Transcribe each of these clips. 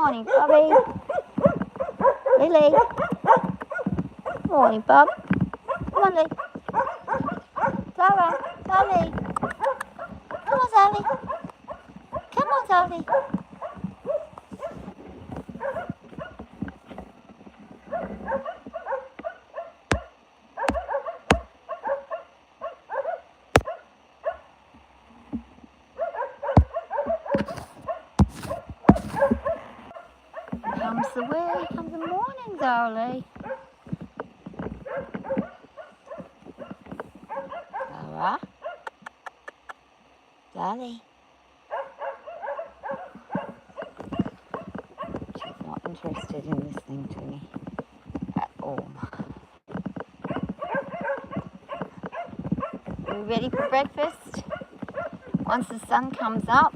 Morning, Bobby. Lily. Morning, Bob. Come on, Lily. Zara. Sally. Come on, Sally. Come on, Sally. Comes the way. Comes the morning, Zara. Zara. Sally. She's not interested in listening to me at all. Are we ready for breakfast? Once the sun comes up,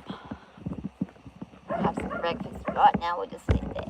we'll have some breakfast. Right now we'll just sit there.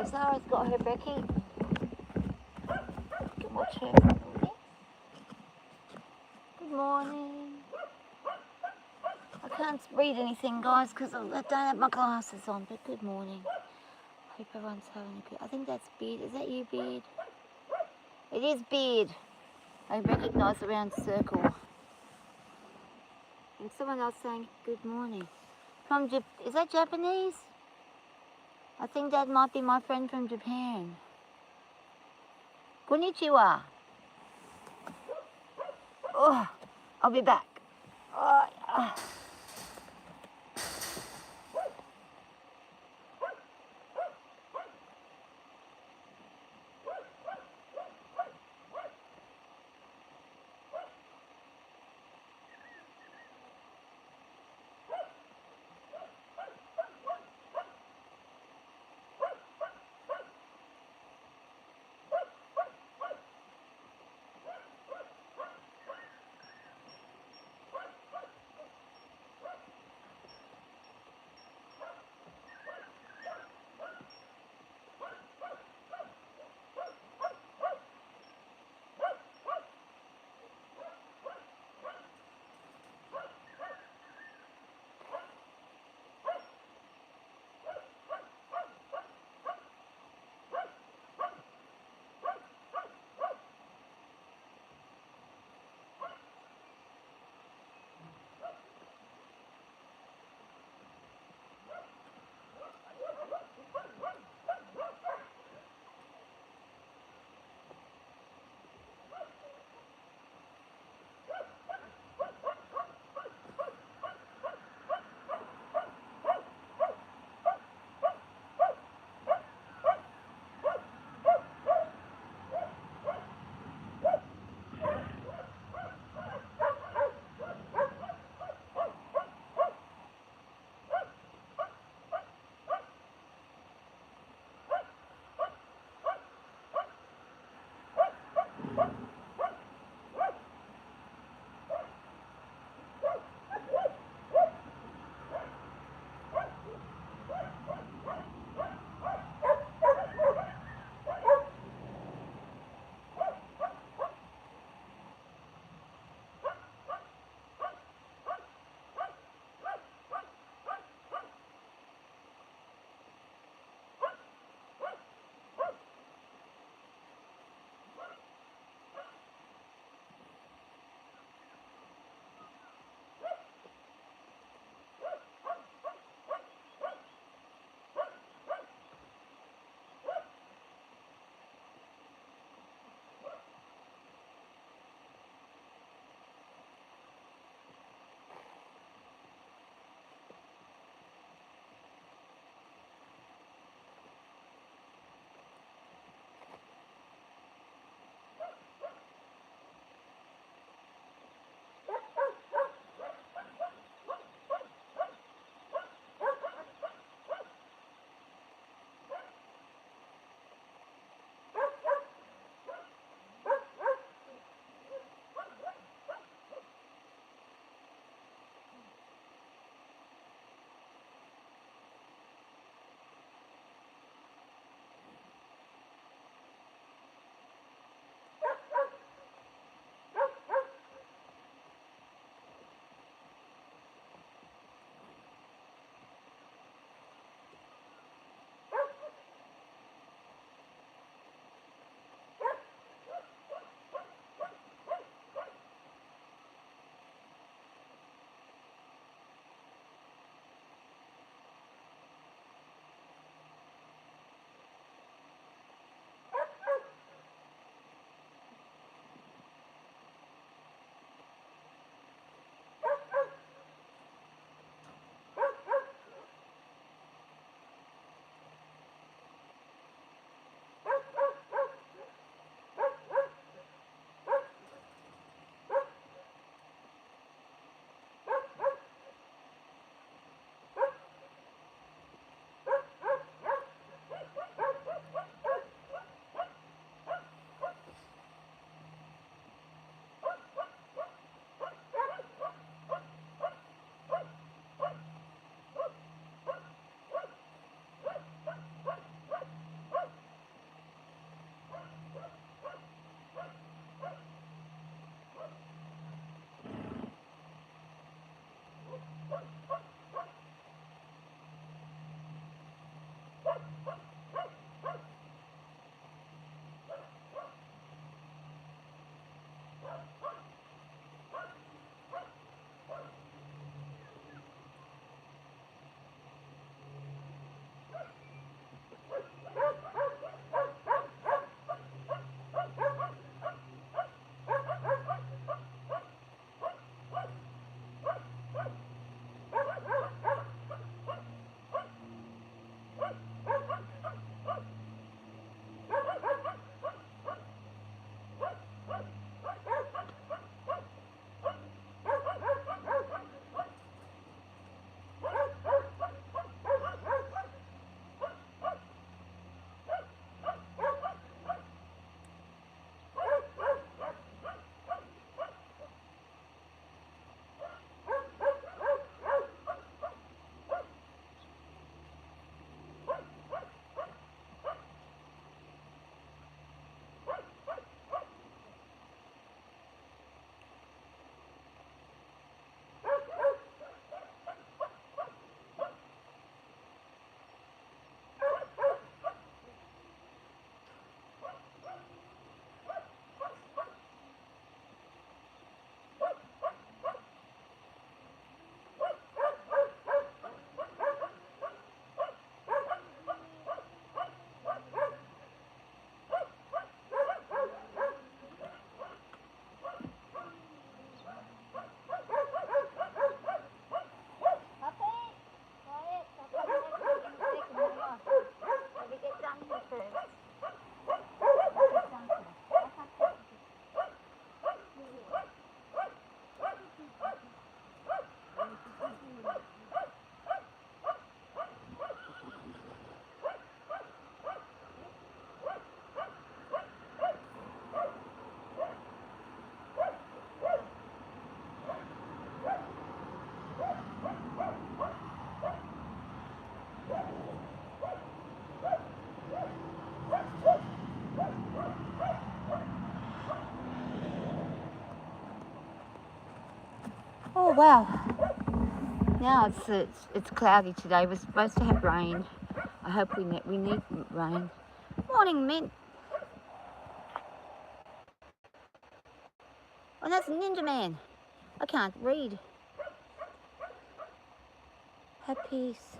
So Zara's got her Becky. You can watch her from there. Good morning. I can't read anything, guys, because I don't have my glasses on, but good morning. Hope everyone's having a good... I think that's Beard. Is that you, Beard? It is Beard. I recognise the round circle. And someone else saying good morning. Is that Japanese? I think that might be my friend from Japan. Konnichiwa. Oh, I'll be back. Oh, yeah. wow. Now it's cloudy today. We're supposed to have rain. I hope we need rain. Morning, Mint. Oh, that's Ninja Man. I can't read. Have peace.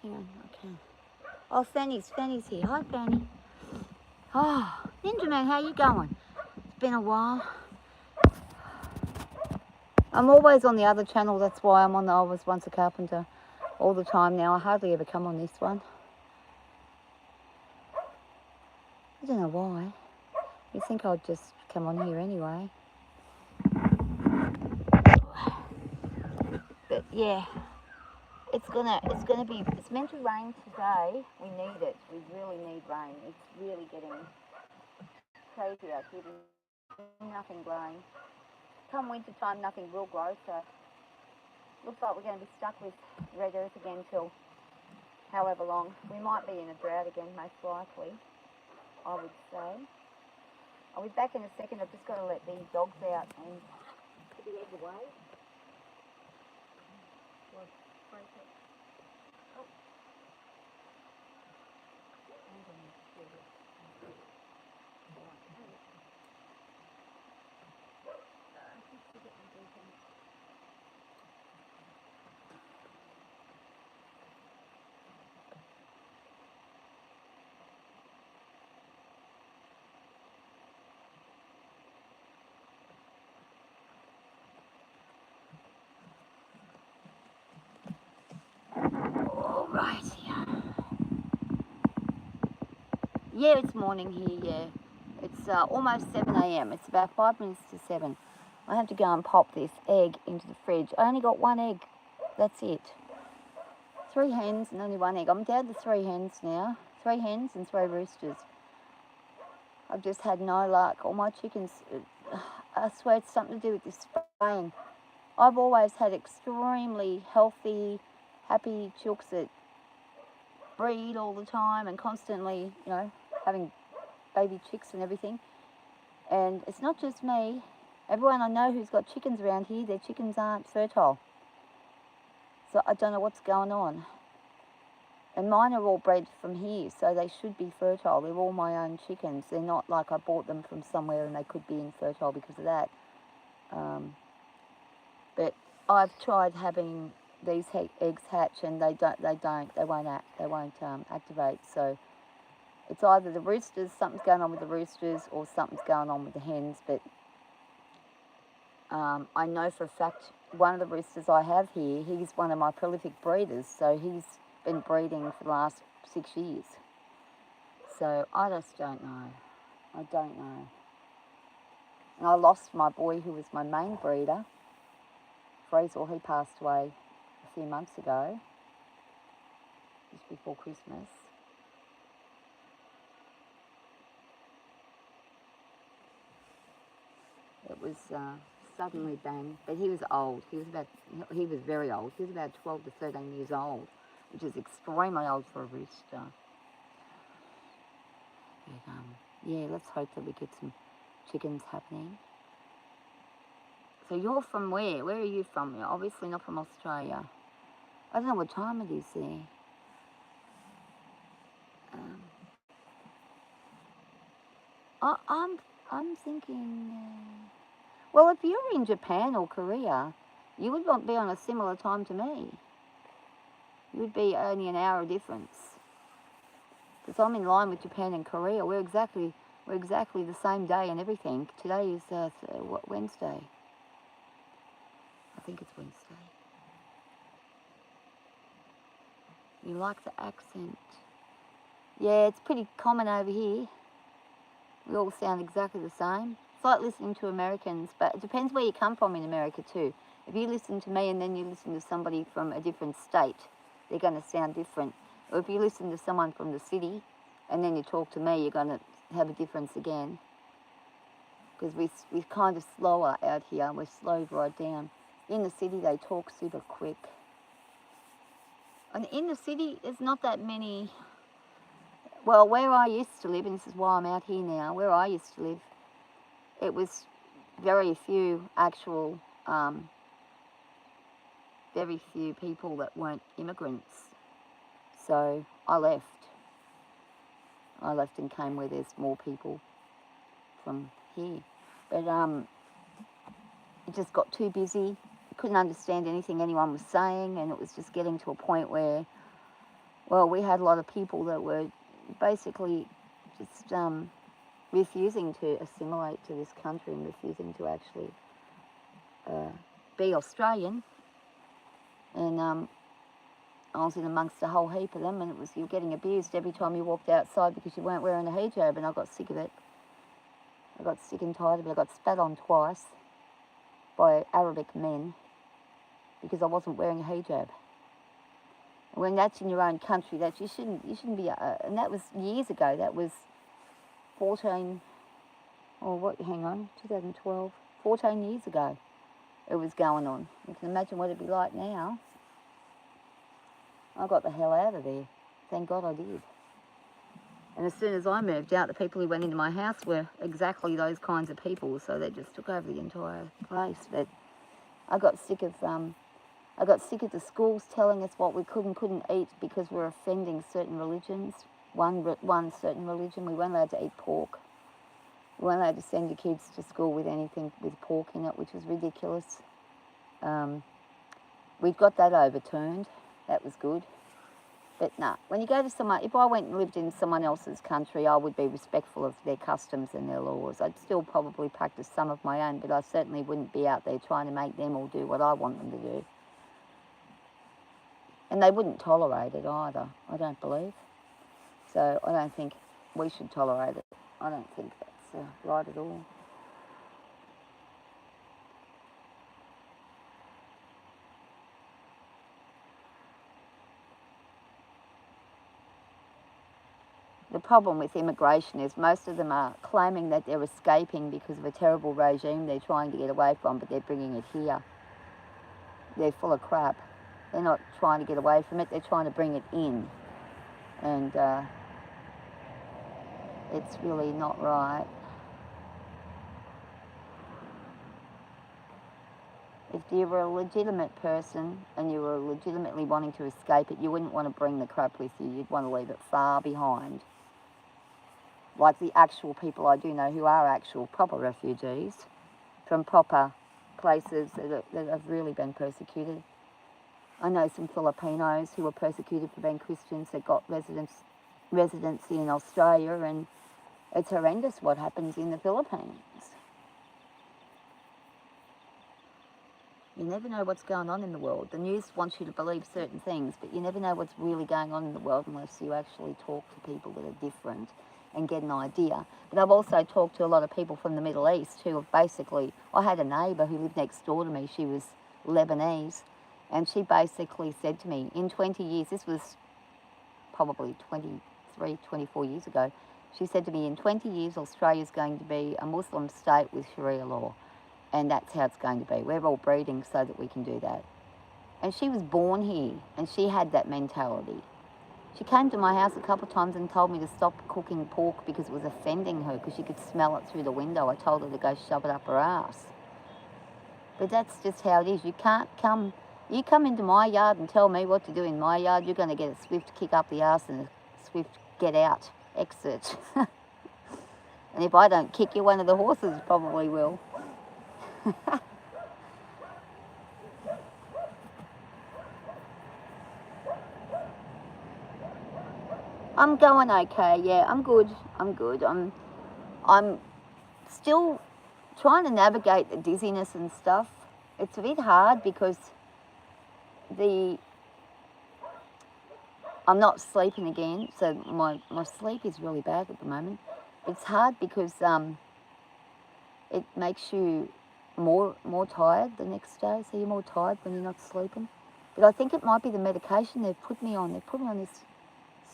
Hang on, okay. Oh, Fanny's here. Hi, Fanny. Oh, Ninja Man, how you going? It's been a while. I'm always on the other channel. That's why I'm on the I Was Once a Carpenter all the time now. I hardly ever come on this one. I don't know why. You think I'd just come on here anyway. But yeah, it's meant to rain today. We need it. We really need rain. It's really getting crazy out here. There's nothing growing. Come winter time, nothing will grow. So looks like we're going to be stuck with red earth again till however long. We might be in a drought again, most likely, I would say. I'll be back in a second. I've just got to let these dogs out and put the egg away. All right, yeah, it's morning here, yeah. It's almost 7 a.m. It's about 5 minutes to 7. I have to go and pop this egg into the fridge. I only got one egg. That's it. 3 hens and only one egg. I'm down to 3 hens now. 3 hens and 3 roosters. I've just had no luck. All my chickens, I swear it's something to do with this spraying. I've always had extremely healthy, happy chooks that breed all the time and constantly, you know, having baby chicks and everything. And it's not just me. Everyone I know who's got chickens around here, their chickens aren't fertile. So I don't know what's going on. And mine are all bred from here, so they should be fertile. They're all my own chickens. They're not like I bought them from somewhere and they could be infertile because of that. But I've tried having these eggs hatch and they won't activate. So it's either the roosters, something's going on with the roosters, or something's going on with the hens. But I know for a fact one of the roosters I have here, he's one of my prolific breeders, so he's been breeding for the last 6 years. So I just don't know. I don't know. And I lost my boy who was my main breeder. Fraser, he passed away a few months ago, just before Christmas. It was suddenly bang, but he was old. He was very old. He was about 12 to 13 years old, which is extremely old for a rooster. But yeah, let's hope that we get some chickens happening. So you're from where? Where are you from? You're obviously not from Australia. I don't know what time it is there. I'm thinking. Well, if you're in Japan or Korea, you would be on a similar time to me. You would be only an hour difference. Because I'm in line with Japan and Korea. We're exactly the same day and everything. Today is Wednesday. I think it's Wednesday. You like the accent? Yeah, it's pretty common over here. We all sound exactly the same. It's like listening to Americans, but it depends where you come from in America too. If you listen to me and then you listen to somebody from a different state, they're going to sound different. Or if you listen to someone from the city and then you talk to me, you're going to have a difference again. Because we're kind of slower out here. We're slowed right down. In the city, they talk super quick. And in the city, there's not that many. Well, where I used to live, and this is why I'm out here now, where I used to live, it was very few actual very few people that weren't immigrants. So I left. I left and came where there's more people from here. But it just got too busy. Couldn't understand anything anyone was saying, and it was just getting to a point where, well, we had a lot of people that were basically just refusing to assimilate to this country and refusing to actually be Australian. And I was in amongst a whole heap of them, and it was, you were getting abused every time you walked outside because you weren't wearing a hijab, and I got sick of it. I got sick and tired of it. I got spat on twice by Arabic men because I wasn't wearing a hijab. When that's in your own country, that you shouldn't be. And that was years ago. That was 14. Oh, what? Hang on, 2012. 14 years ago, it was going on. You can imagine what it'd be like now. I got the hell out of there. Thank God I did. And as soon as I moved out, the people who went into my house were exactly those kinds of people. So they just took over the entire place. But I got sick of the schools telling us what we could and couldn't eat because we're offending certain religions. One certain religion, we weren't allowed to eat pork. We weren't allowed to send your kids to school with anything with pork in it, which was ridiculous. We've got that overturned. That was good. But nah, when you go to someone, if I went and lived in someone else's country, I would be respectful of their customs and their laws. I'd still probably practice some of my own, but I certainly wouldn't be out there trying to make them all do what I want them to do. And they wouldn't tolerate it either, I don't believe. So I don't think we should tolerate it. I don't think that's right at all. The problem with immigration is most of them are claiming that they're escaping because of a terrible regime they're trying to get away from, but they're bringing it here. They're full of crap. They're not trying to get away from it, they're trying to bring it in. And it's really not right. If you were a legitimate person and you were legitimately wanting to escape it, you wouldn't want to bring the crap with you. You'd want to leave it far behind. Like the actual people I do know who are actual proper refugees from proper places that have really been persecuted. I know some Filipinos who were persecuted for being Christians that got residency in Australia, and it's horrendous what happens in the Philippines. You never know what's going on in the world. The news wants you to believe certain things, but you never know what's really going on in the world unless you actually talk to people that are different and get an idea. But I've also talked to a lot of people from the Middle East who have basically, I had a neighbour who lived next door to me, she was Lebanese, and she basically said to me, in 20 years, this was probably 23, 24 years ago, she said to me, in 20 years Australia's going to be a Muslim state with Sharia law. And that's how it's going to be. We're all breeding so that we can do that. And she was born here, and she had that mentality. She came to my house a couple of times and told me to stop cooking pork because it was offending her, because she could smell it through the window. I told her to go shove it up her ass. But that's just how it is. You can't come, you come into my yard and tell me what to do in my yard, you're going to get a swift kick up the ass and a swift get out, exit. And if I don't kick you, one of the horses probably will. I'm going okay, yeah, I'm good. I'm still trying to navigate the dizziness and stuff. It's a bit hard because I'm not sleeping again, so my sleep is really bad at the moment. It's hard because it makes you more tired the next day, so you're more tired when you're not sleeping. But I think it might be the medication they've put me on. They've put me on this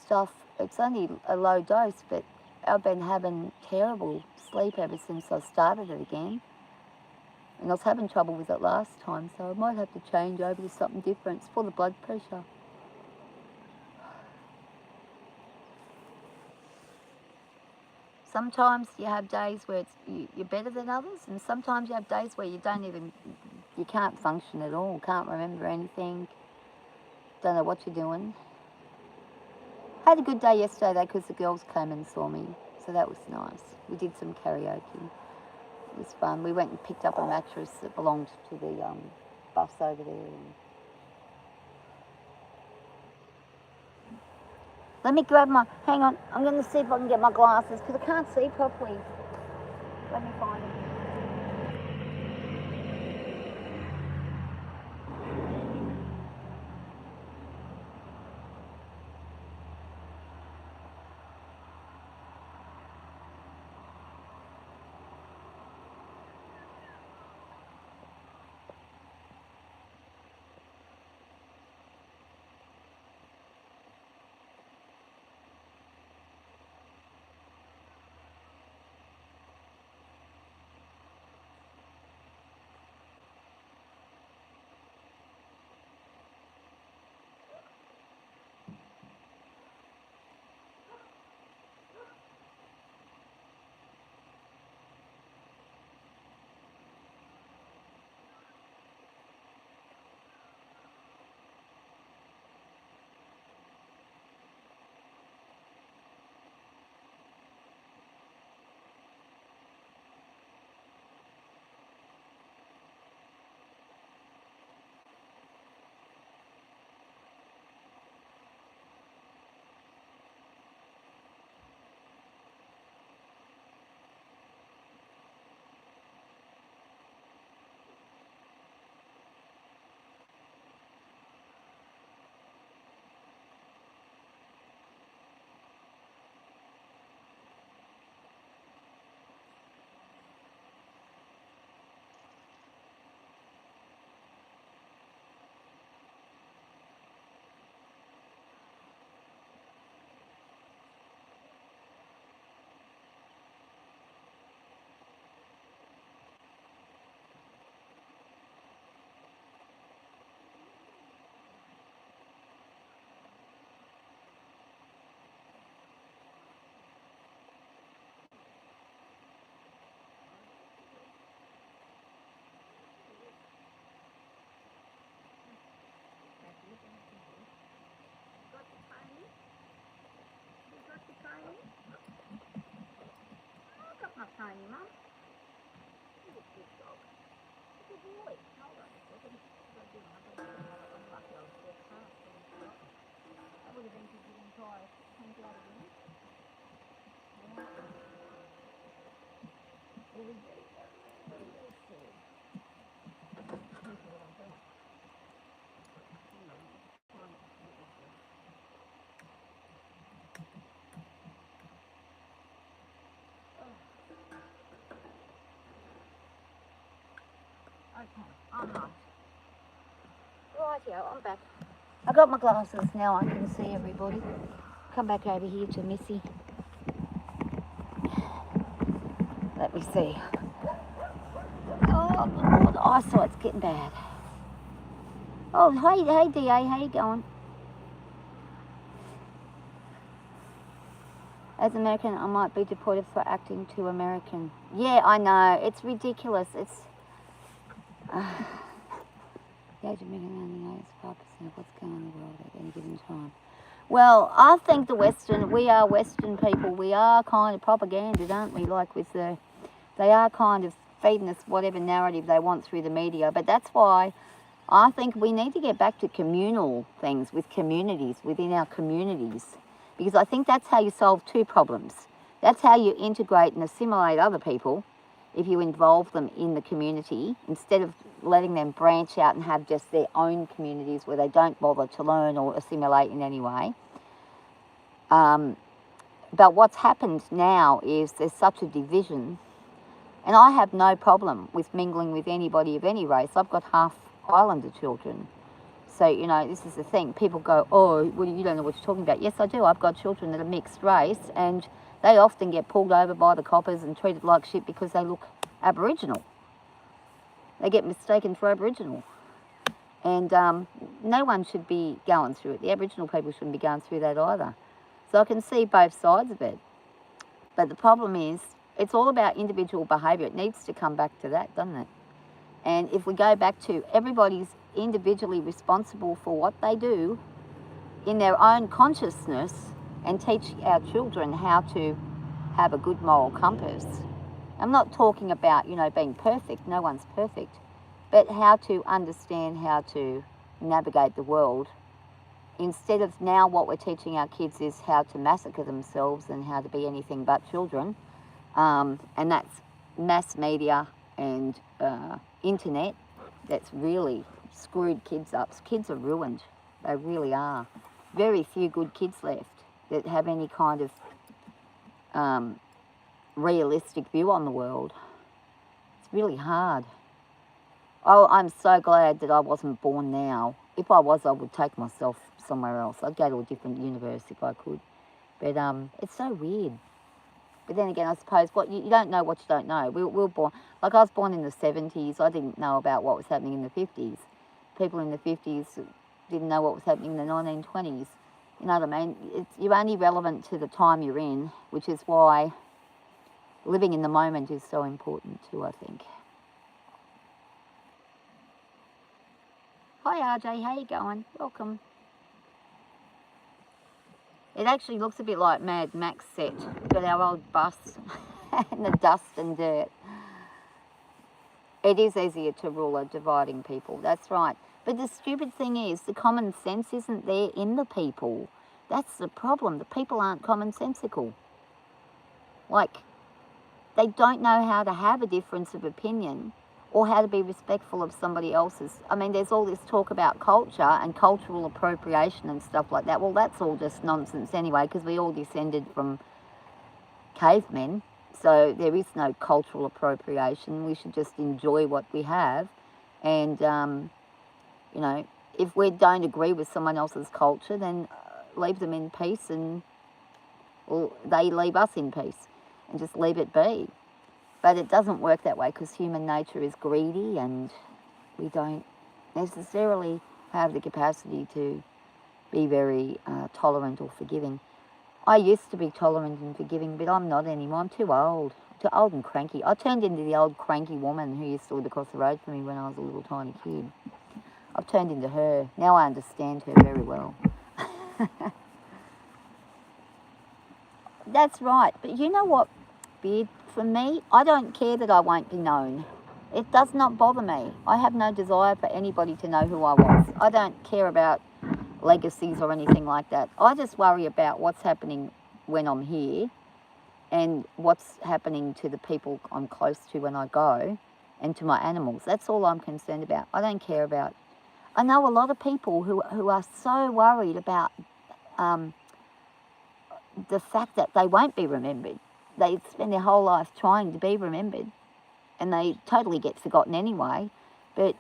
stuff. It's only a low dose, but I've been having terrible sleep ever since I started it again. And I was having trouble with it last time, so I might have to change over to something different. It's for the blood pressure. Sometimes you have days where you're better than others, and sometimes you have days where you you can't function at all, can't remember anything, don't know what you're doing. Had a good day yesterday though because the girls came and saw me, so that was nice. We did some karaoke. It was fun. We went and picked up a mattress that belonged to the bus over there. Let me grab my, hang on, I'm going to see if I can get my glasses because I can't see properly. Let me find them. Tiny, Mum. He's a good dog. Good boy. Hold on a second. I'm lucky I was there fast. That would have been because you didn't try to tank out again. Yeah. Very, very, very, very cool. Okay, I'm not. Rightio, I'm back. I got my glasses now, I can see everybody. Come back over here to Missy. Let me see. Oh, Lord, the eyesight's getting bad. Oh, hey, DA, how you going? As American, I might be deported for acting too American. Yeah, I know. It's ridiculous. It's... the age of American only knows 5% of what's going on in the world at any given time. Well, I think we are Western people. We are kind of propaganda, aren't we? Like with the... They are kind of feeding us whatever narrative they want through the media. But that's why I think we need to get back to communal things with communities, within our communities. Because I think that's how you solve two problems. That's how you integrate and assimilate other people if you involve them in the community instead of letting them branch out and have just their own communities where they don't bother to learn or assimilate in any way. But what's happened now is there's such a division, and I have no problem with mingling with anybody of any race. I've got half Islander children. So, you know, this is the thing. People go, oh, well, you don't know what you're talking about. Yes, I do. I've got children that are mixed race, and they often get pulled over by the coppers and treated like shit because they look Aboriginal. They get mistaken for Aboriginal. And no one should be going through it. The Aboriginal people shouldn't be going through that either. So I can see both sides of it. But the problem is, it's all about individual behaviour. It needs to come back to that, doesn't it? And if we go back to everybody's individually responsible for what they do in their own consciousness, and teach our children how to have a good moral compass. I'm not talking about, being perfect. No one's perfect. But how to understand how to navigate the world. Instead of now what we're teaching our kids is how to massacre themselves and how to be anything but children. And that's mass media and internet that's really screwed kids up. Kids are ruined. They really are. Very few good kids left that have any kind of realistic view on the world. It's really hard. Oh, I'm so glad that I wasn't born now. If I was, I would take myself somewhere else. I'd go to a different universe if I could. But it's so weird. But then again, I suppose you don't know what you don't know. We were born, like I was born in the 70s. I didn't know about what was happening in the 50s. People in the 50s didn't know what was happening in the 1920s. You know what I mean? You're only relevant to the time you're in, which is why living in the moment is so important too, I think. Hi RJ, how you going? Welcome. It actually looks a bit like Mad Max set. We've got our old bus and the dust and dirt. It is easier to rule a dividing people, that's right. But the stupid thing is, the common sense isn't there in the people. That's the problem. The people aren't commonsensical. Like, they don't know how to have a difference of opinion or how to be respectful of somebody else's. I mean, there's all this talk about culture and cultural appropriation and stuff like that. Well, that's all just nonsense anyway, because we all descended from cavemen. So there is no cultural appropriation. We should just enjoy what we have. And, if we don't agree with someone else's culture, then leave them in peace, and they leave us in peace, and just leave it be. But it doesn't work that way, because human nature is greedy, and we don't necessarily have the capacity to be very tolerant or forgiving. I used to be tolerant and forgiving, but I'm not anymore. I'm too old. Too old and cranky. I turned into the old cranky woman who used to live across the road from me when I was a little tiny kid. I've turned into her. Now I understand her very well. That's right. But you know what, Beard? For me, I don't care that I won't be known. It does not bother me. I have no desire for anybody to know who I was. I don't care about legacies or anything like that. I just worry about what's happening when I'm here and what's happening to the people I'm close to when I go, and to my animals. That's all I'm concerned about. I don't care about... I know a lot of people who are so worried about the fact that they won't be remembered. They spend their whole life trying to be remembered, and they totally get forgotten anyway. But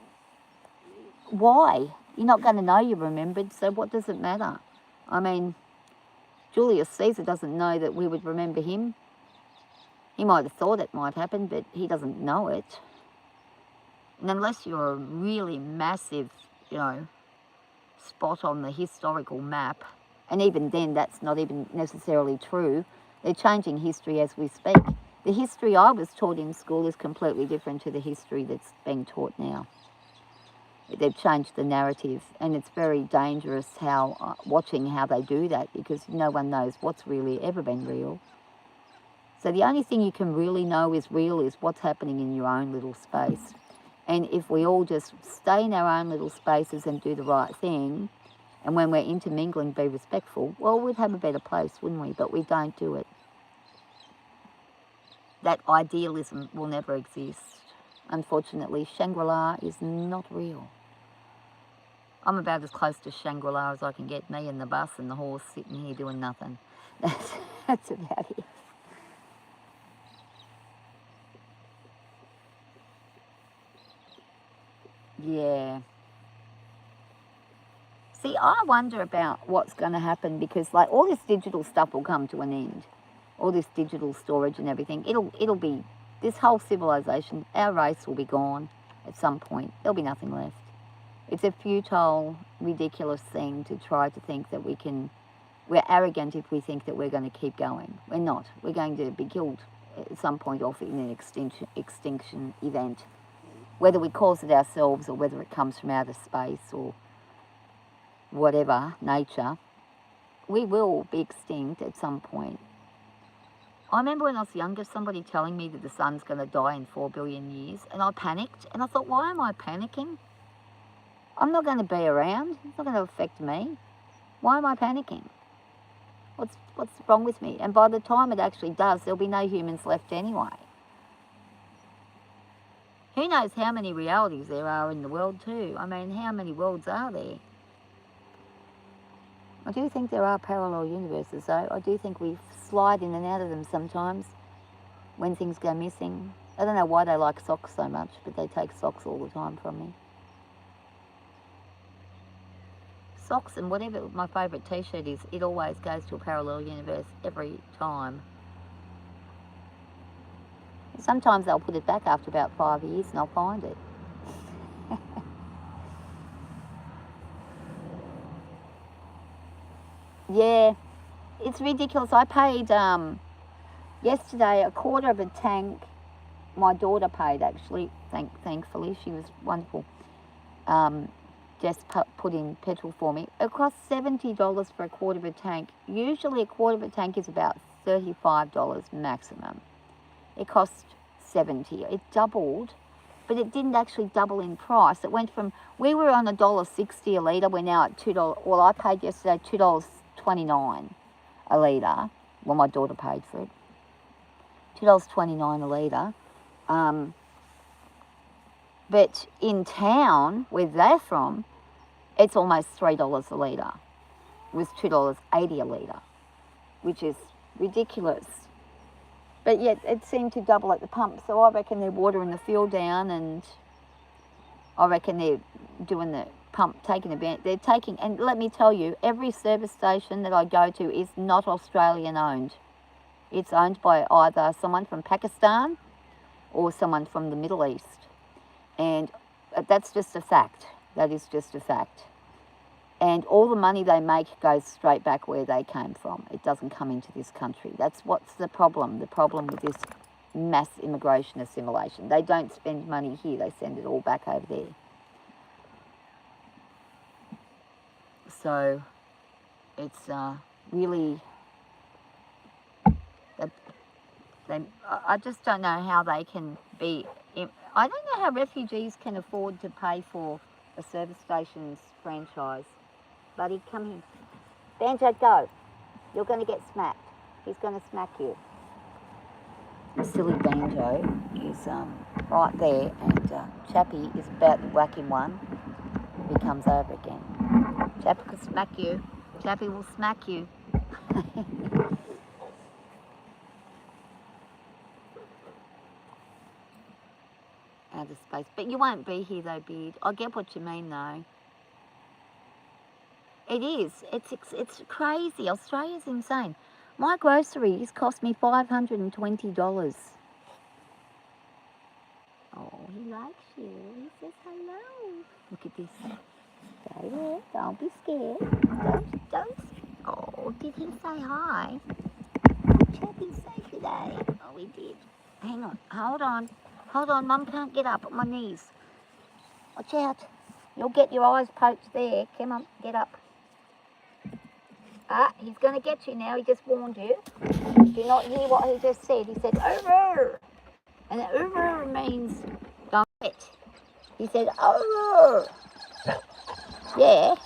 why? You're not going to know you're remembered, so what does it matter? I mean, Julius Caesar doesn't know that we would remember him. He might have thought it might happen, but he doesn't know it. And unless you're a really massive, spot on the historical map, and even then that's not even necessarily true. They're changing history as we speak. The history I was taught in school is completely different to the history that's being taught now. They've changed the narrative, and it's very dangerous watching how they do that, because no one knows what's really ever been real. So the only thing you can really know is real is what's happening in your own little space. And if we all just stay in our own little spaces and do the right thing, and when we're intermingling, be respectful, well, we'd have a better place, wouldn't we? But we don't do it. That idealism will never exist. Unfortunately, Shangri-La is not real. I'm about as close to Shangri-La as I can get, me and the bus and the horse sitting here doing nothing. That's about it. Yeah. See, I wonder about what's going to happen, because all this digital stuff will come to an end. All this digital storage and everything. It'll be, this whole civilization, our race will be gone at some point. There'll be nothing left. It's a futile, ridiculous thing to try to think that we're arrogant if we think that we're going to keep going. We're not. We're going to be killed at some point off in an extinction event. whether we cause it ourselves or whether it comes from outer space or whatever, nature, we will be extinct at some point. I remember when I was younger, somebody telling me that the sun's going to die in 4 billion years, and I panicked, and I thought, why am I panicking? I'm not going to be around. It's not going to affect me. Why am I panicking? What's wrong with me? And by the time it actually does, there'll be no humans left anyway. Who knows how many realities there are in the world too? I mean, how many worlds are there? I do think there are parallel universes though. I do think we slide in and out of them sometimes when things go missing. I don't know why they like socks so much, but they take socks all the time from me. Socks and whatever my favourite t-shirt is, it always goes to a parallel universe every time. Sometimes I'll put it back after about 5 years and I'll find it. Yeah, it's ridiculous. I paid yesterday a quarter of a tank. My daughter paid actually, thankfully, she was wonderful. Just put in petrol for me. It cost $70 for a quarter of a tank. Usually a quarter of a tank is about $35 maximum. It cost $70. It doubled, but it didn't actually double in price. It went from, we were on $1.60 a litre, we're now at $2. Well, I paid yesterday $2.29 a litre. Well, my daughter paid for it. $2.29 a litre. But in town, where they're from, it's almost $3 a litre. It was $2.80 a litre, which is ridiculous. But yet it seemed to double at the pump, so I reckon they're watering the field down, and I reckon they're doing the pump, taking advantage. They're taking, and let me tell you, every service station that I go to is not Australian owned. It's owned by either someone from Pakistan or someone from the Middle East. And that's just a fact. That is just a fact. And all the money they make goes straight back where they came from. It doesn't come into this country. That's what's the problem. The problem with this mass immigration assimilation. They don't spend money here. They send it all back over there. So it's really... I just don't know how they can be... I don't know how refugees can afford to pay for a service station's franchise. Buddy, come here. Banjo, go. You're going to get smacked. He's going to smack you. The silly Banjo is right there, and Chappie is about to whack him one. He comes over again. Chappie could smack you. Chappie will smack you. Out of space. But you won't be here though, Beard. I get what you mean though. It is. It's crazy. Australia's insane. My groceries cost me $520. Oh, he likes you. He says hello. Look at this. Stay there. Don't be scared. Don't. Oh, did he say hi? Did Chappie say today? Oh, he did. Hang on. Hold on. Hold on, Mum can't get up on my knees. Watch out. You'll get your eyes poked there. Come on, get up. Ah, he's going to get you now. He just warned you. Do you not hear what he just said? He said, over. And over means don't get. He said, over. Yeah.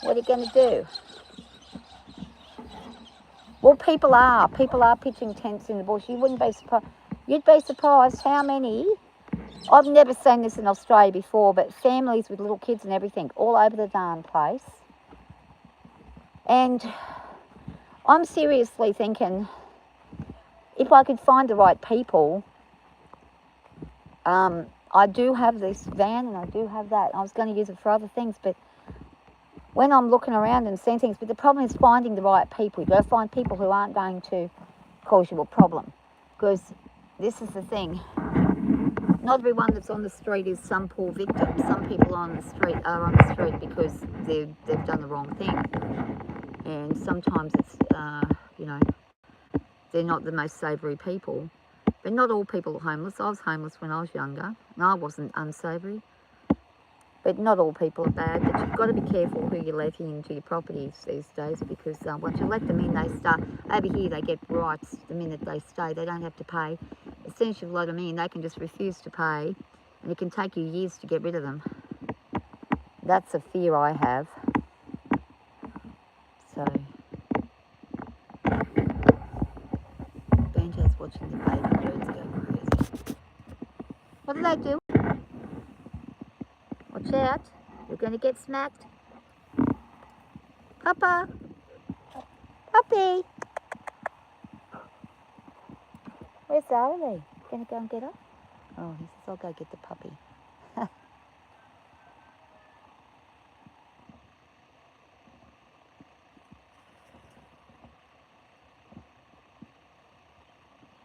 What are you going to do? Well, people are pitching tents in the bush. You wouldn't be surprised. You'd be surprised how many, I've never seen this in Australia before, but families with little kids and everything all over the darn place. And I'm seriously thinking, if I could find the right people, I do have this van and I do have that. I was going to use it for other things, but when I'm looking around and seeing things, but the problem is finding the right people. You've got to find people who aren't going to cause you a problem, because this is the thing. Not everyone that's on the street is some poor victim. Some people are on the street because they've done the wrong thing. And sometimes it's, you know, they're not the most savoury people. But not all people are homeless. I was homeless when I was younger, and I wasn't unsavoury. But not all people are bad. But you've got to be careful who you let into your properties these days, because once you let them in, they start, over here they get rights the minute they stay. They don't have to pay. As soon as you've let them in, they can just refuse to pay, and it can take you years to get rid of them. That's a fear I have. So, Banjo's watching the baby birds go crazy. What did they do? Watch out, you're going to get smacked. Papa, puppy. Where's Zarely? Going to go and get her? Oh, he says, I'll go get the puppy.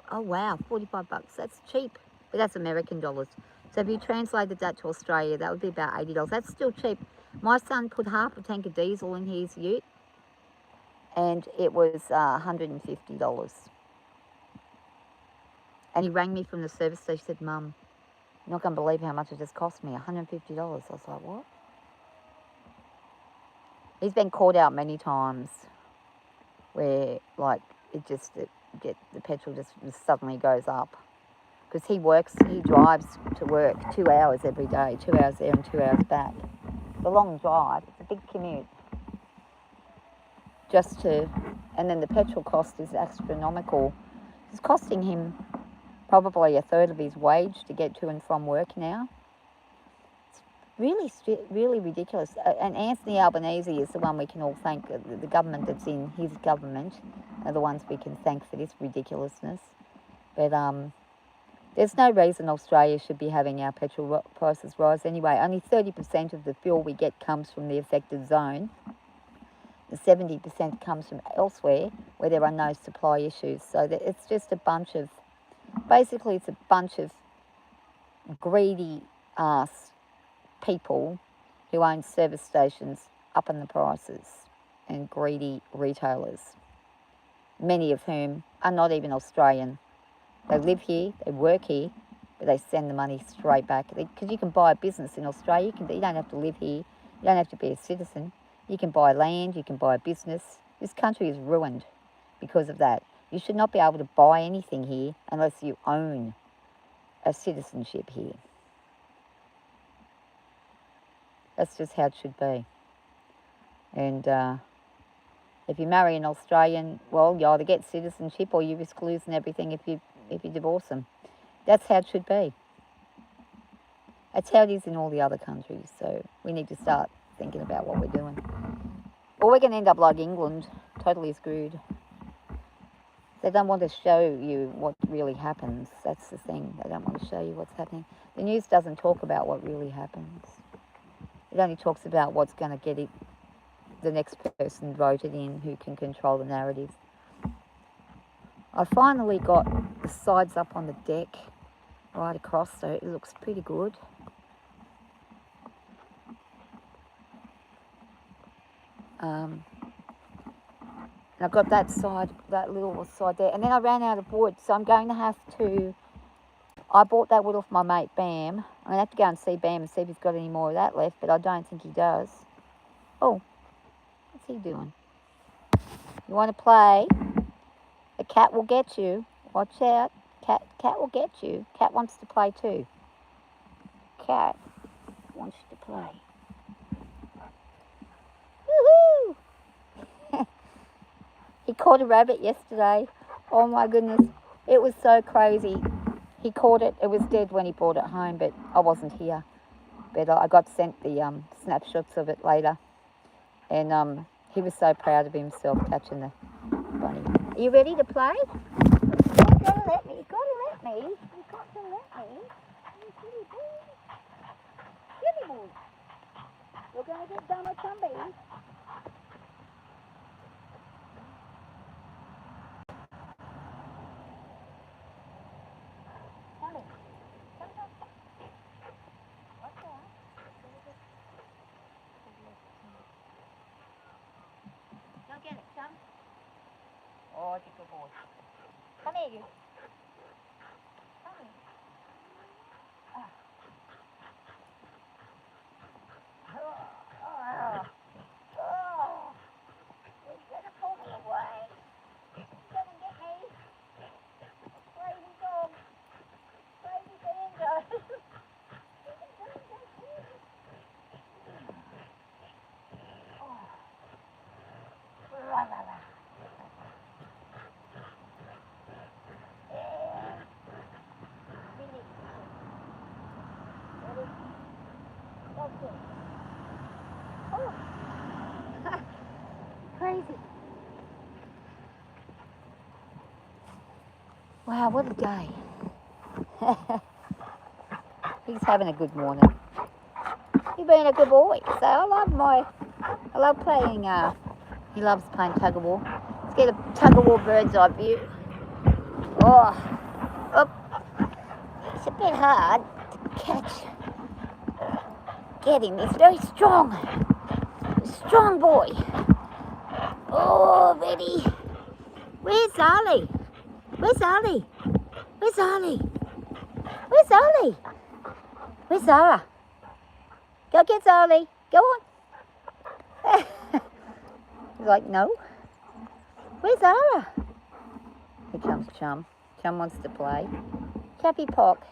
Oh wow, 45 bucks. That's cheap, but that's American dollars. So if you translated that to Australia, that would be about $80. That's still cheap. My son put half a tank of diesel in his ute, and it was $150. And he rang me from the service station. He said, Mum, you're not going to believe how much it just cost me, $150. I was like, what? He's been caught out many times where, like, the petrol just suddenly goes up. Because he drives to work 2 hours every day, 2 hours there and 2 hours back. It's a long drive, it's a big commute. And then the petrol cost is astronomical. It's costing him probably a third of his wage to get to and from work now. It's really ridiculous. And Anthony Albanese is the one we can all thank. The government that's in his government are the ones we can thank for this ridiculousness. But there's no reason Australia should be having our petrol prices rise anyway. Only 30% of the fuel we get comes from the affected zone. The 70% comes from elsewhere where there are no supply issues. So it's just a bunch of, basically it's a bunch of greedy ass people who own service stations upping the prices, and greedy retailers, many of whom are not even Australian. They live here, they work here, but they send the money straight back. Because you can buy a business in Australia, you don't have to live here, you don't have to be a citizen. You can buy land, you can buy a business. This country is ruined because of that. You should not be able to buy anything here unless you own a citizenship here. That's just how it should be. And if you marry an Australian, well, you either get citizenship or you risk losing everything if you divorce them. That's how it should be. That's how it is in all the other countries. So we need to start thinking about what we're doing. Or we're going to end up like England, totally screwed. They don't want to show you what really happens. That's the thing. They don't want to show you what's happening. The news doesn't talk about what really happens. It only talks about what's going to get the next person voted in who can control the narrative. I finally got the sides up on the deck right across, so it looks pretty good. And I've got that little side there. And then I ran out of wood, so I'm going to have to... I bought that wood off my mate Bam. I'm going to have to go and see Bam and see if he's got any more of that left, but I don't think he does. Oh, what's he doing? You want to play? The cat will get you. Watch out. Cat will get you. Cat wants to play too. Cat wants to play. Woohoo! He caught a rabbit yesterday. Oh my goodness. It was so crazy. He caught it. It was dead when he brought it home, but I wasn't here. But I got sent the snapshots of it later. And he was so proud of himself catching the bunny. Are you ready to play? You've got to let me. You've got to let me. You've got to let me. You silly boo. Silly boo. You're going to get done with somebody. Come here. Come. What's that? Go get it. Come. Oh, it's a good boy. Come here, you. Oh. Crazy. Wow, what a day. He's having a good morning. He's being a good boy. So I love playing, he loves playing tug of war. Let's get a tug of war bird's eye view. Oh, it's a bit hard to catch. Get him, he's very strong. Strong boy. Oh, ready. Where's Ollie? Where's Ollie? Where's Ollie? Where's Ollie? Where's Zara? Go get Ollie. Go on. He's like, no. Where's Zara? Here comes Chum. Chum wants to play. Cappy Pock.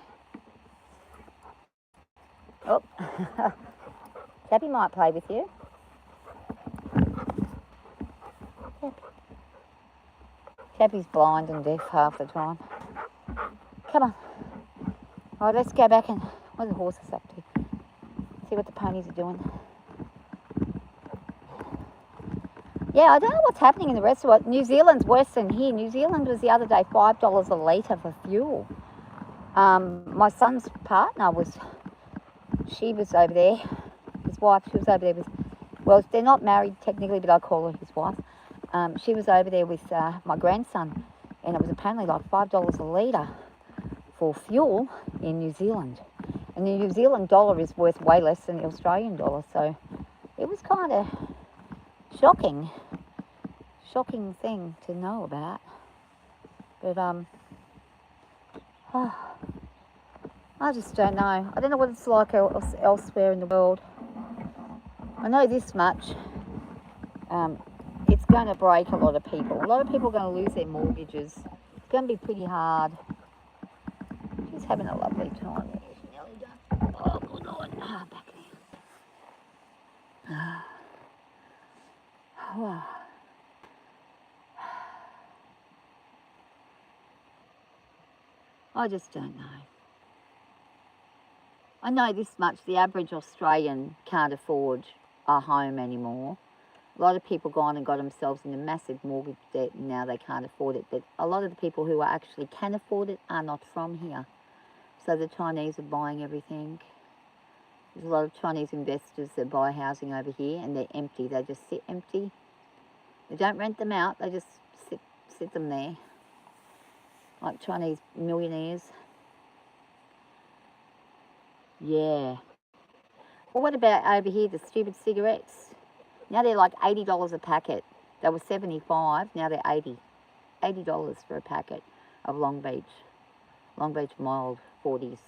Oh. Cappy might play with you. Cappy's blind and deaf half the time. Come on. All right, let's go back and what are the horses up to? See what the ponies are doing. Yeah, I don't know what's happening in the rest of it. New Zealand's worse than here. New Zealand was the other day $5 a litre for fuel. My son's partner she was over there. His wife, she was over there with, well, they're not married technically, but I call her his wife. She was over there with my grandson, and it was apparently like $5 a litre for fuel in New Zealand. And the New Zealand dollar is worth way less than the Australian dollar, so it was kind of shocking thing to know about. But I just don't know. I don't know what it's like elsewhere in the world. I know this much. It's going to break a lot of people. A lot of people are going to lose their mortgages. It's going to be pretty hard. She's having a lovely time. She's nearly done. Oh, good Lord. Back there. I just don't know. I know this much, the average Australian can't afford a home anymore. A lot of people gone and got themselves in a massive mortgage debt and now they can't afford it. But a lot of the people who actually can afford it are not from here. So the Chinese are buying everything. There's a lot of Chinese investors that buy housing over here and they're empty. They just sit empty. They don't rent them out. They just sit them there. Like Chinese millionaires. Yeah. Well, what about over here, the stupid cigarettes? Now they're like $80 a packet. They were $75, now they're $80. $80 for a packet of Long Beach mild 40s.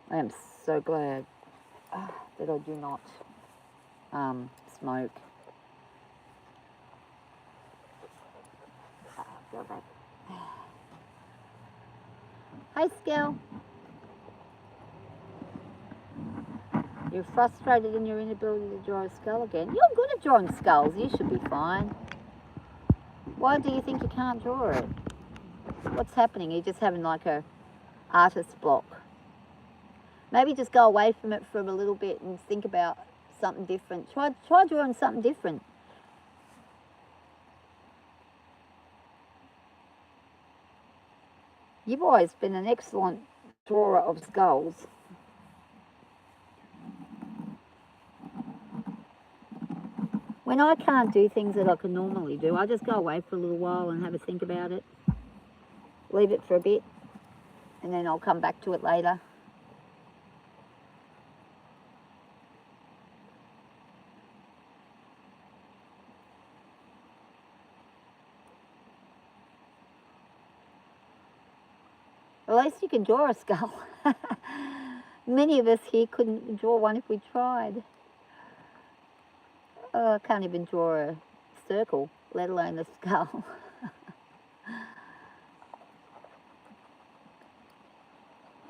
I am so glad that I do not smoke. Go back. Hey, Skell. You're frustrated in your inability to draw a skull again. You're good at drawing skulls. You should be fine. Why do you think you can't draw it? What's happening? You're just having like a artist's block. Maybe just go away from it for a little bit and think about something different. Try drawing something different. You've always been an excellent drawer of skulls. When I can't do things that I can normally do, I just go away for a little while and have a think about it. Leave it for a bit, and then I'll come back to it later. At least you can draw a skull. Many of us here couldn't draw one if we tried. Oh, I can't even draw a circle, let alone a skull.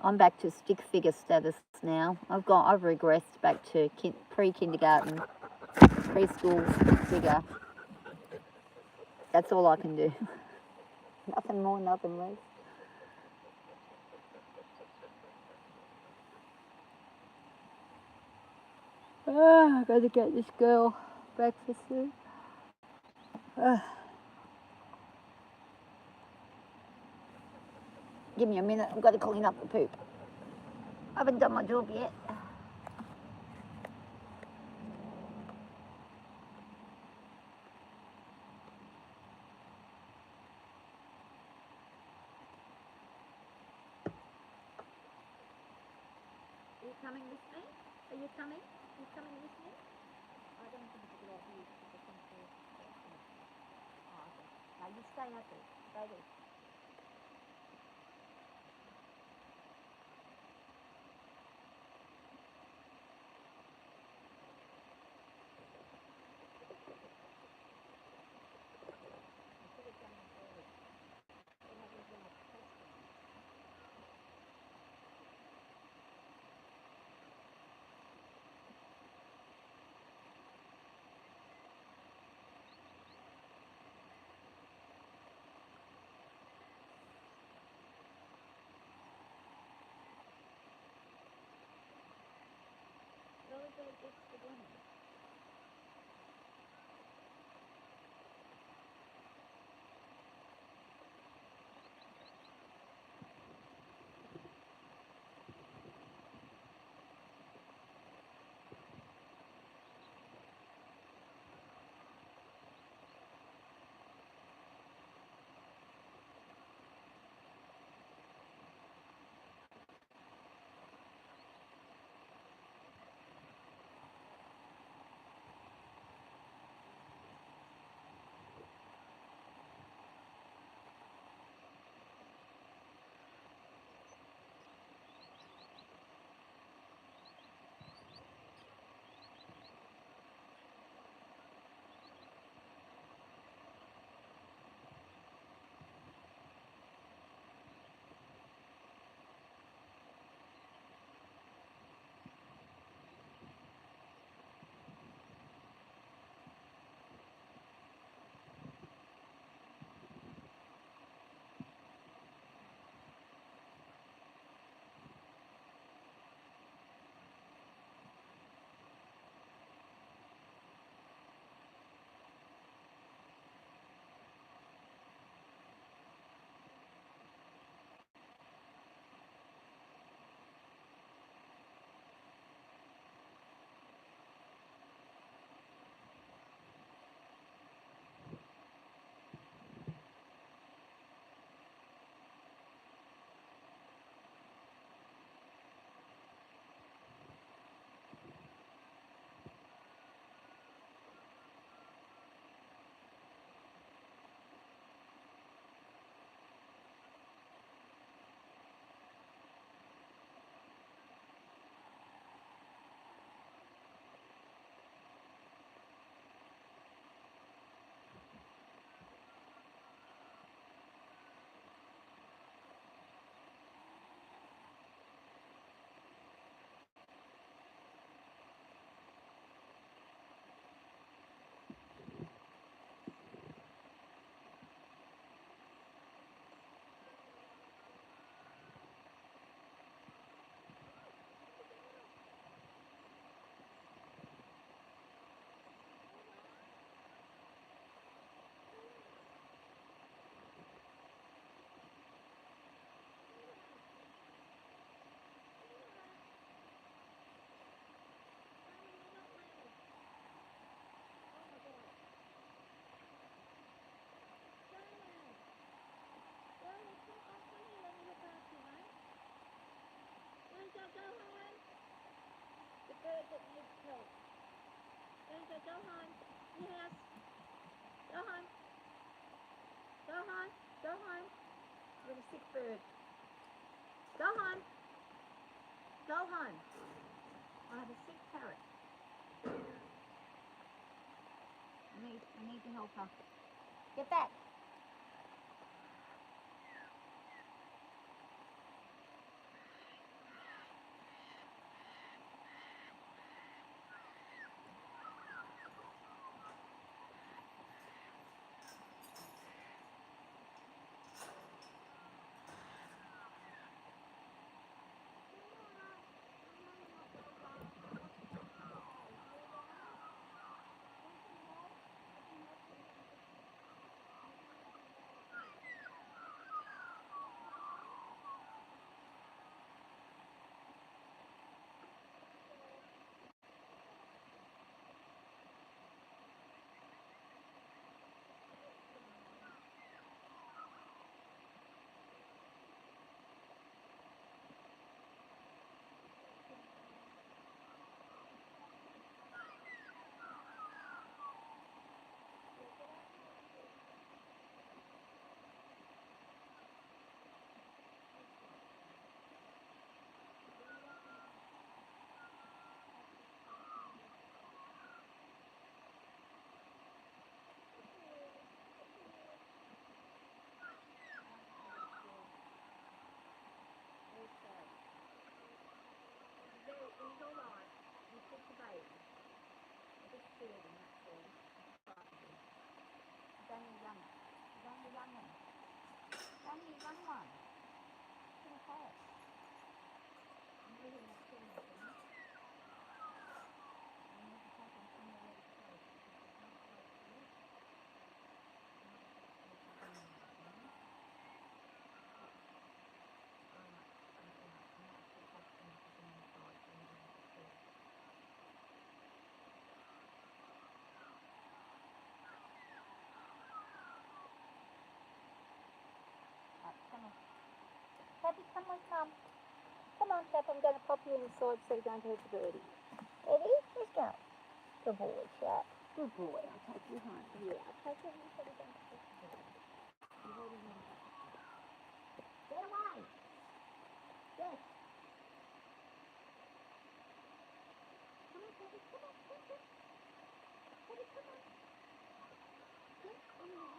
I'm back to stick figure status now. I've regressed back to pre-kindergarten, preschool figure. That's all I can do. Nothing more, nothing less. I gotta get this girl breakfast soon. Give me a minute, I've got to clean up the poop. I haven't done my job yet. Are you coming with me? Are you coming? Are you coming with me? I don't think it's a good idea because I think they're... Oh, okay. Now you stay out there. Stay there. Go home. Yes. Go home. Go home. Go home. You're a sick bird. Go home. Go home. I have a sick parrot. I need to help her. Get back. Happy, come with Mum. Come on, Pep, I'm going to pop you in the side so you don't hurt the birdie. Eddie, let's go. Good boy, Chat. Good boy. I'll take you home. Yeah, I'll take you home so we don't hurt the birdie. Get away. Yes. Come on, Peppi, come on, Peppi. Peppi, come on. Yes, come on. Peppi, come on.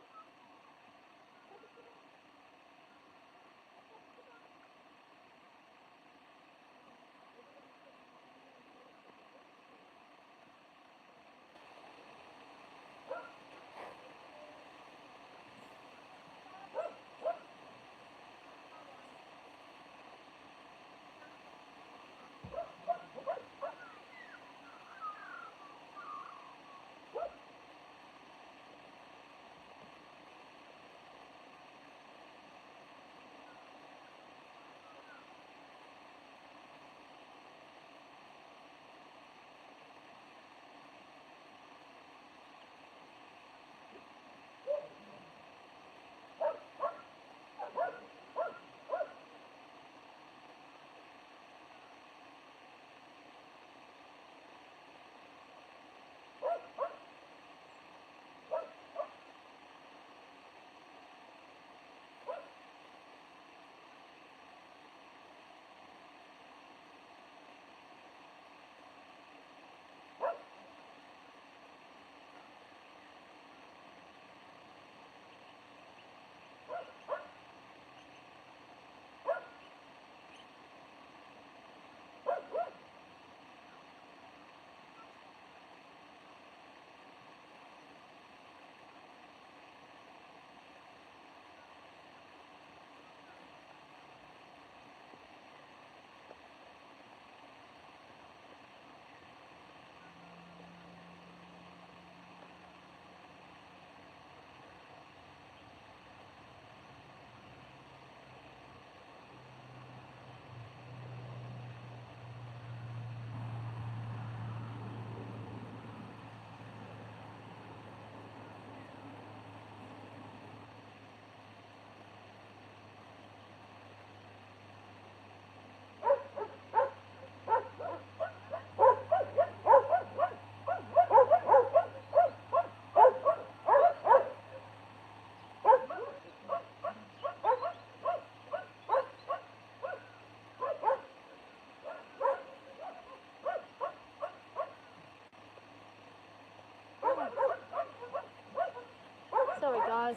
Sorry, guys.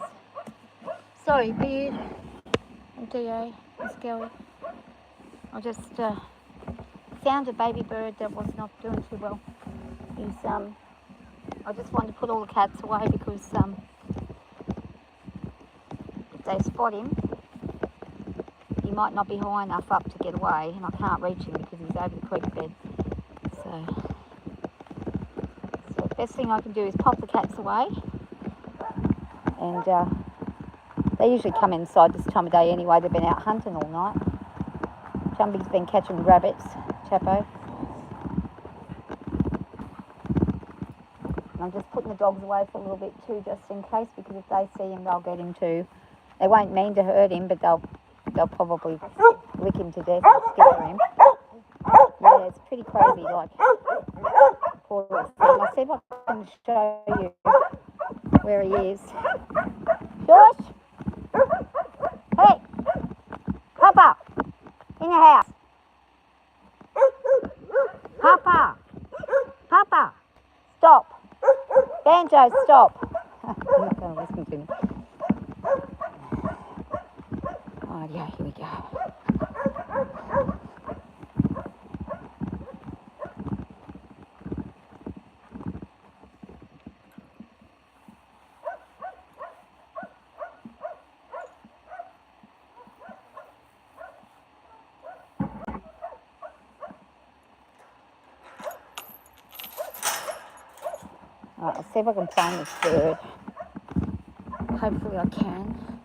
Sorry, Beard. And DA. It's Gary. I just found a baby bird that was not doing too well. I just wanted to put all the cats away because if they spot him, he might not be high enough up to get away, and I can't reach him because he's over the creek bed. So the best thing I can do is pop the cats away. And they usually come inside this time of day anyway. They've been out hunting all night. Jumbie's been catching rabbits, Chapo. And I'm just putting the dogs away for a little bit too, just in case, because if they see him, they'll get him too. They won't mean to hurt him, but they'll probably lick him to death and scare him. Yeah, it's pretty crazy, like, poor little thing. I'll see if I can show you where he is. Josh! Hey! Papa! In the house! Papa! Papa! Stop! Banjo, stop! I'm not going to listen to him. Oh, yeah, here we go. Alright, I'll see if I can find this bird. Hopefully I can.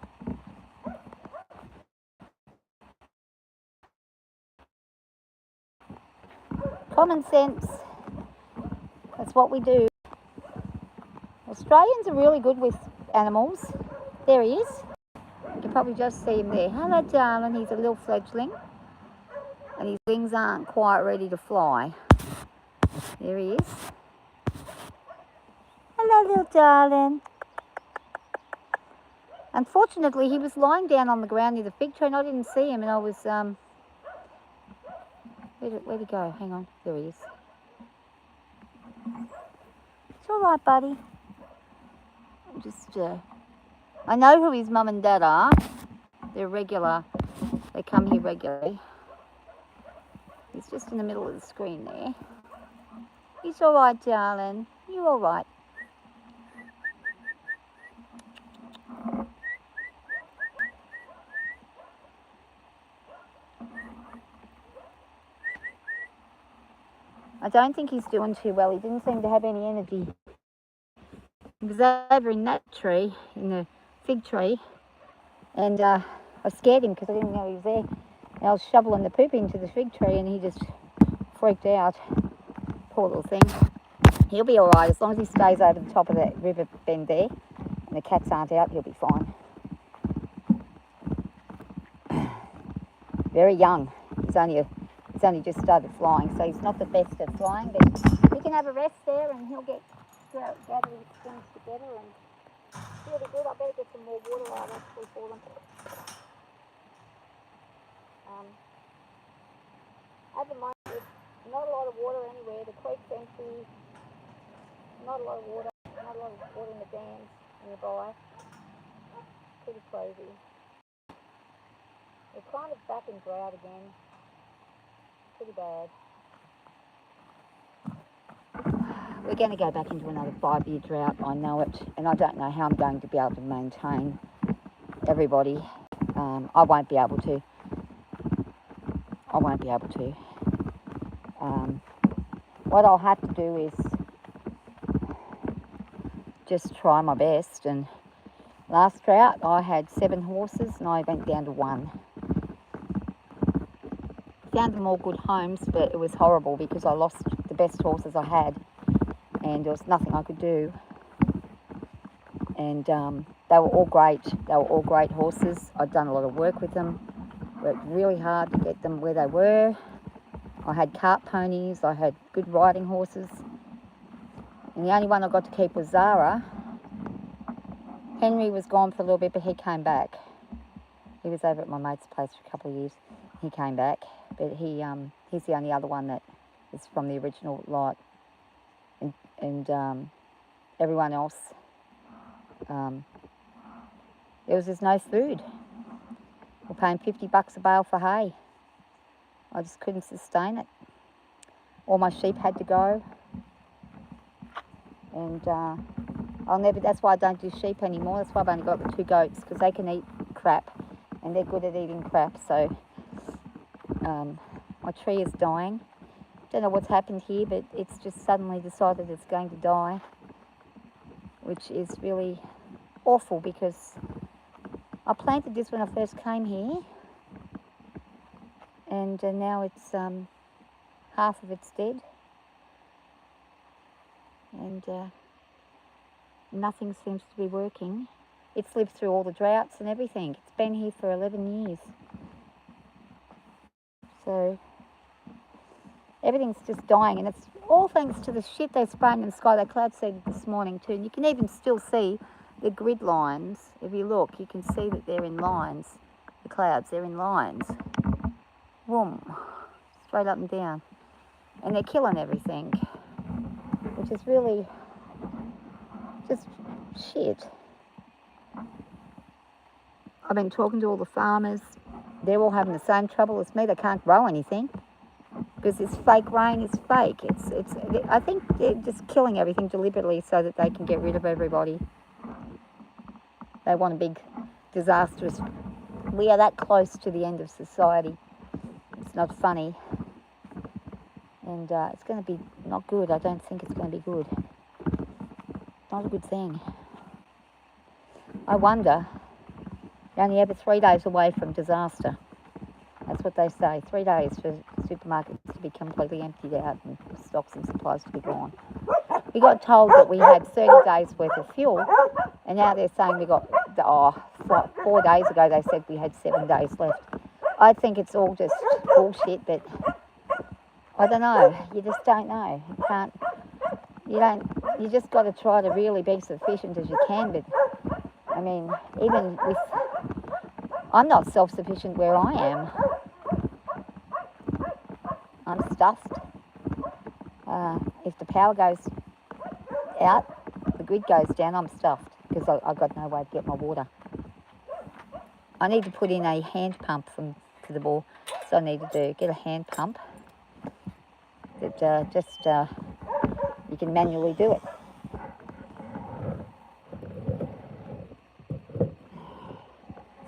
Common sense. That's what we do. Australians are really good with animals. There he is. You can probably just see him there. Hello, darling. He's a little fledgling. And his wings aren't quite ready to fly. There he is. Hello, little darling. Unfortunately, he was lying down on the ground near the fig tree and I didn't see him, and I was, where'd he go? Hang on. There he is. It's all right, buddy. Just, I know who his mum and dad are. They're regular. They come here regularly. He's just in the middle of the screen there. He's all right, darling. You're all right. I don't think he's doing too well. He didn't seem to have any energy. He was over in that tree, in the fig tree, and I scared him because I didn't know he was there. And I was shoveling the poop into the fig tree and he just freaked out. Poor little thing. He'll be all right as long as he stays over the top of that river bend there and the cats aren't out, he'll be fine. Very young. He's only just started flying, so he's not the best at flying, but he can have a rest there and he'll gather his things together and he'll be good. I better get some more water out actually for them. At the moment, there's not a lot of water anywhere. The creek's empty. Not a lot of water. Not a lot of water in the dams nearby. Pretty crazy. We're kind of back in drought again. Pretty bad. We're going to go back into another 5-year drought. I know it, and I don't know how I'm going to be able to maintain everybody. I won't be able to. What I'll have to do is just try my best. And last drought I had 7 horses and I went down to 1. Found them all good homes, but it was horrible because I lost the best horses I had and there was nothing I could do. And they were all great. They were all great horses. I'd done a lot of work with them, worked really hard to get them where they were. I had cart ponies, I had good riding horses. And the only one I got to keep was Zara. Henry was gone for a little bit, but he came back. He was over at my mate's place for a couple of years. He came back, but he's the only other one that is from the original lot. And everyone else, there was just no food. We're paying $50 a bale for hay. I just couldn't sustain it. All my sheep had to go. And that's why I don't do sheep anymore. That's why I've only got the 2 goats, because they can eat crap and they're good at eating crap. So my tree is dying. Don't know what's happened here, but it's just suddenly decided it's going to die, which is really awful because I planted this when I first came here, and now it's half of it's dead, and nothing seems to be working. It's lived through all the droughts and everything. It's been here for 11 years. So everything's just dying, and it's all thanks to the shit they spraying in the sky. They cloud seeded this morning too, and you can even still see the grid lines. If you look, you can see that they're in lines. The clouds, they're in lines. Boom, straight up and down. And they're killing everything, which is really just shit. I've been talking to all the farmers. They're all having the same trouble as me. They can't grow anything because this fake rain is fake. I think they're just killing everything deliberately so that they can get rid of everybody. They want a big, disastrous... We are that close to the end of society. It's not funny. And it's going to be not good. I don't think it's going to be good. not a good thing. I wonder, you're only ever 3 days away from disaster. That's what they say, 3 days for supermarkets to be completely emptied out and stocks and supplies to be gone. We got told that we had 30 days worth of fuel, and now they're saying we got, 4 days ago they said we had 7 days left. I think it's all just bullshit, but I don't know. You just don't know. You just got to try to really be sufficient as you can, but I mean, even with, I'm not self-sufficient where I am. I'm stuffed. If the power goes out, the grid goes down, I'm stuffed because I've got no way to get my water. I need to put in a hand pump to the bore, so I need to get a hand pump that you can manually do it.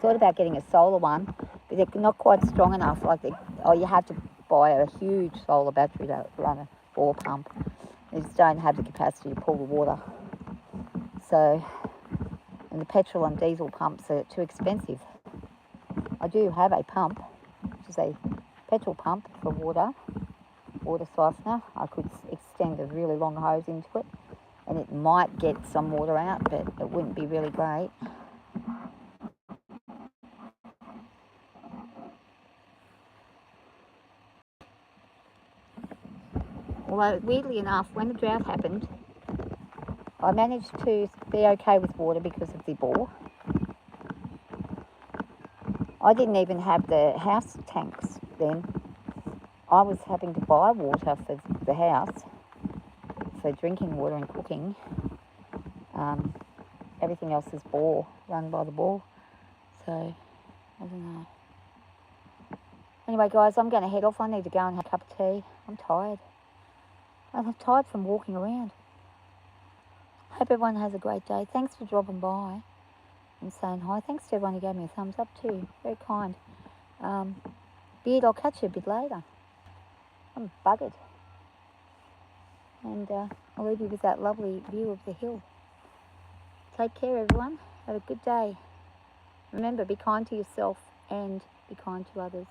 Thought about getting a solar one, but they're not quite strong enough. You have to buy a huge solar battery to run a bore pump. They just don't have the capacity to pull the water. So, and the petrol and diesel pumps are too expensive. I do have a pump, which is a petrol pump for water softener. I could extend a really long hose into it, and it might get some water out, but it wouldn't be really great. Although, weirdly enough, when the drought happened, I managed to be okay with water because of the bore. I didn't even have the house tanks then. I was having to buy water for the house, for drinking water and cooking. Everything else is bore, run by the bore. So, I don't know. Anyway, guys, I'm going to head off. I need to go and have a cup of tea. I'm tired. I'm tired from walking around. Hope everyone has a great day. Thanks for dropping by and saying hi. Thanks to everyone who gave me a thumbs up too. Very kind. Beard, I'll catch you a bit later. I'm buggered. And I'll leave you with that lovely view of the hill. Take care, everyone. Have a good day. Remember, be kind to yourself and be kind to others.